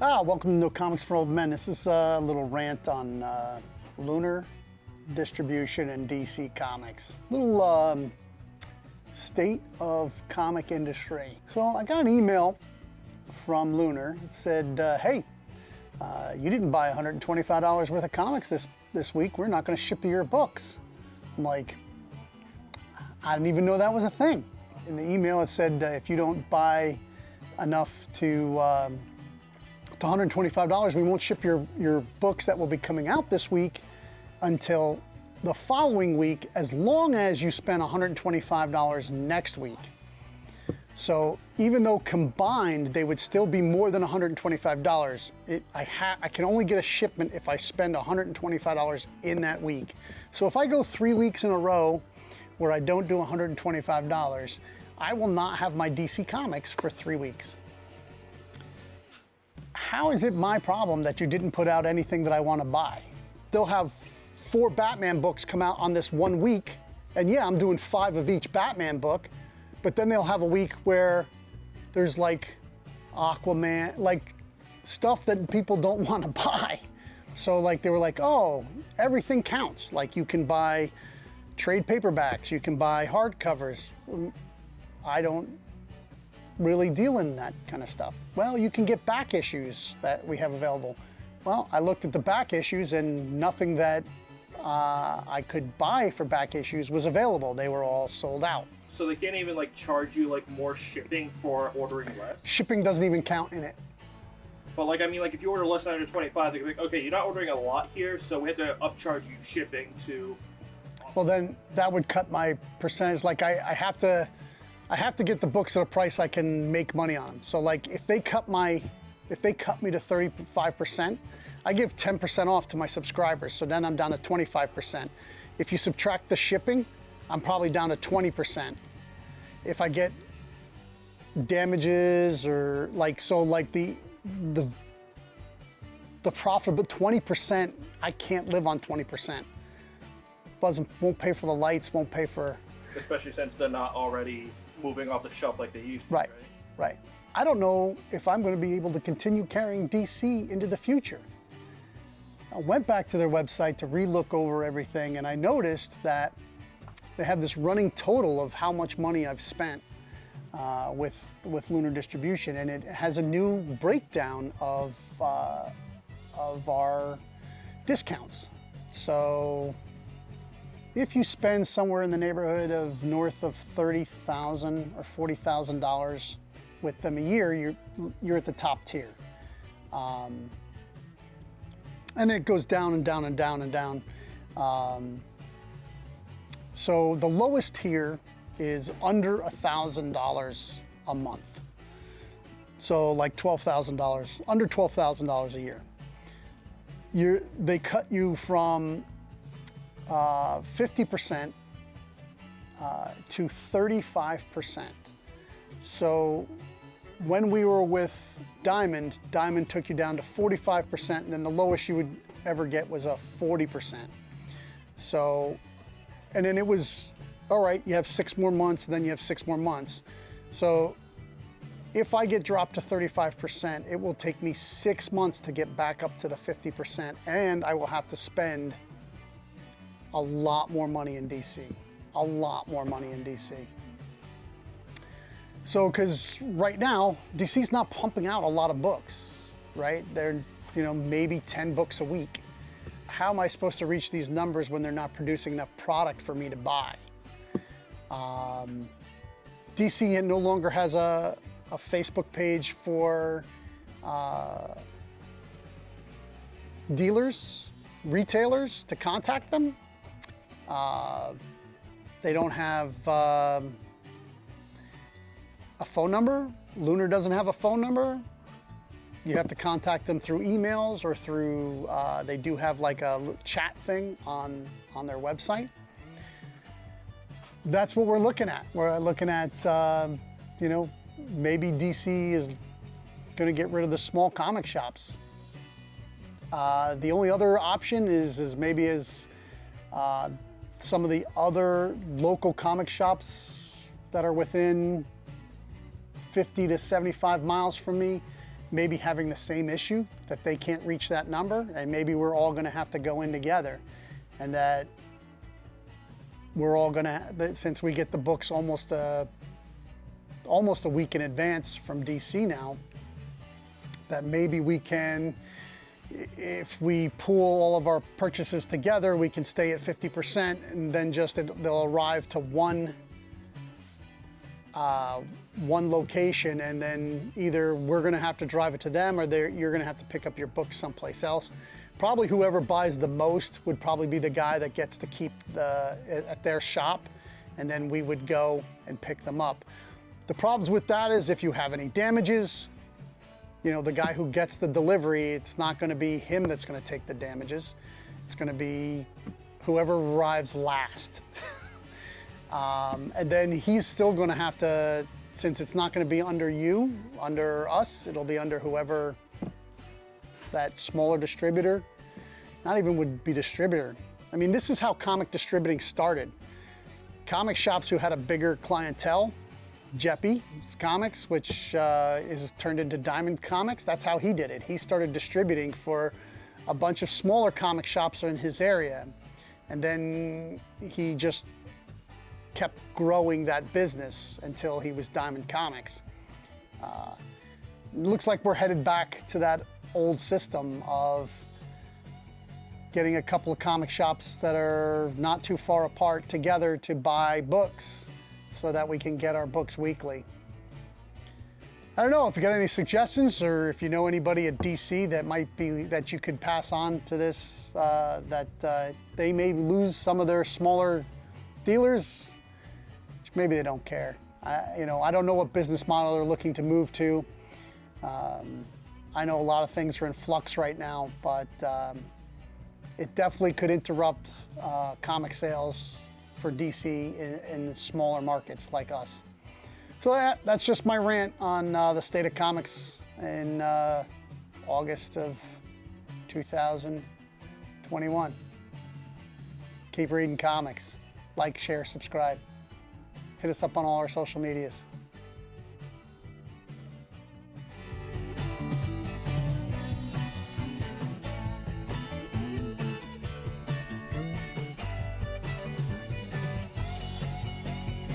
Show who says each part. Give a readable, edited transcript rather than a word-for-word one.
Speaker 1: Welcome to No Comics for Old Men. This is a little rant on Lunar distribution and DC Comics. Little state of comic industry. So I got an email from Lunar. It said, hey, you didn't buy $125 worth of comics this week. We're not going to ship you your books. I'm like, I didn't even know that was a thing. In the email it said, if you don't buy enough to $125, we won't ship your books that will be coming out this week until the following week, as long as you spend $125 next week. So even though combined they would still be more than $125, I can only get a shipment if I spend $125 in that week. So if I go 3 weeks in a row where I don't do $125, I will not have my DC Comics for 3 weeks. How is it my problem that you didn't put out anything that I want to buy? They'll have 4 Batman books come out on this 1 week, and yeah, I'm doing 5 of each Batman book, but then they'll have a week where there's like Aquaman, like stuff that people don't want to buy. So like they were like, oh, everything counts. Like you can buy trade paperbacks, you can buy hardcovers. I don't really deal in that kind of stuff. Well, you can get back issues that we have available. Well, I looked at the back issues and nothing that I could buy for back issues was available. They were all sold out.
Speaker 2: So they can't even like charge you like more shipping for ordering less?
Speaker 1: Shipping doesn't even count in it.
Speaker 2: But like, I mean, like if you order less than 125, they can be like, okay, you're not ordering a lot here, so we have to upcharge you shipping to...
Speaker 1: Well, then that would cut my percentage. Like I have to get the books at a price I can make money on. So like if they cut me to 35%, I give 10% off to my subscribers. So then I'm down to 25%. If you subtract the shipping, I'm probably down to 20%. If I get damages or like, so like the profit, but 20%, I can't live on 20%. Won't pay for the lights, won't pay for...
Speaker 2: Especially since they're not already moving off the shelf like they used to,
Speaker 1: right? Right. I don't know if I'm going to be able to continue carrying DC into the future. I went back to their website to relook over everything, and I noticed that they have this running total of how much money I've spent with Lunar Distribution, and it has a new breakdown of our discounts. So if you spend somewhere in the neighborhood of north of $30,000 or $40,000 with them a year, you're at the top tier. And it goes down and down and down and down. So the lowest tier is under $1,000 a month. So like $12,000, under $12,000 a year. They cut you from 50% to 35%. So when we were with Diamond took you down to 45%, and then the lowest you would ever get was a 40%. So, and then it was, all right, you have 6 more months, and then you have 6 more months. So if I get dropped to 35%, it will take me 6 months to get back up to the 50%, and I will have to spend a lot more money in DC, a lot more money in DC. So, because right now, DC's not pumping out a lot of books, right? They're, maybe 10 books a week. How am I supposed to reach these numbers when they're not producing enough product for me to buy? DC no longer has a Facebook page for dealers, retailers to contact them. They don't have a phone number. Lunar doesn't have a phone number. You have to contact them through emails or through, they do have like a chat thing on their website. That's what we're looking at. We're looking at, maybe DC is going to get rid of the small comic shops. The only other option is maybe some of the other local comic shops that are within 50 to 75 miles from me, maybe having the same issue, that they can't reach that number, and maybe we're all going to have to go in together, and that we're all going to, since we get the books almost a week in advance from DC now, that maybe we can, if we pool all of our purchases together, we can stay at 50%, and then just they'll arrive to one location, and then either we're going to have to drive it to them, or you're going to have to pick up your books someplace else. Probably whoever buys the most would probably be the guy that gets to keep at their shop, and then we would go and pick them up. The problems with that is if you have any damages, you know, the guy who gets the delivery, it's not going to be him that's going to take the damages. It's going to be whoever arrives last. And then he's still going to have to, since it's not going to be under us, it'll be under whoever that smaller distributor, not even would be distributor. I mean, this is how comic distributing started. Comic shops who had a bigger clientele, Jeppy's Comics, which is turned into Diamond Comics, that's how he did it. He started distributing for a bunch of smaller comic shops in his area. And then he just kept growing that business until he was Diamond Comics. It looks like we're headed back to that old system of getting a couple of comic shops that are not too far apart together to buy books so that we can get our books weekly. I don't know if you got any suggestions, or if you know anybody at DC that you could pass on to this, that they may lose some of their smaller dealers. Maybe they don't care. I don't know what business model they're looking to move to. I know a lot of things are in flux right now, but it definitely could interrupt comic sales for DC in smaller markets like us. So that's just my rant on the state of comics in August of 2021. Keep reading comics. Like, share, subscribe. Hit us up on all our social medias.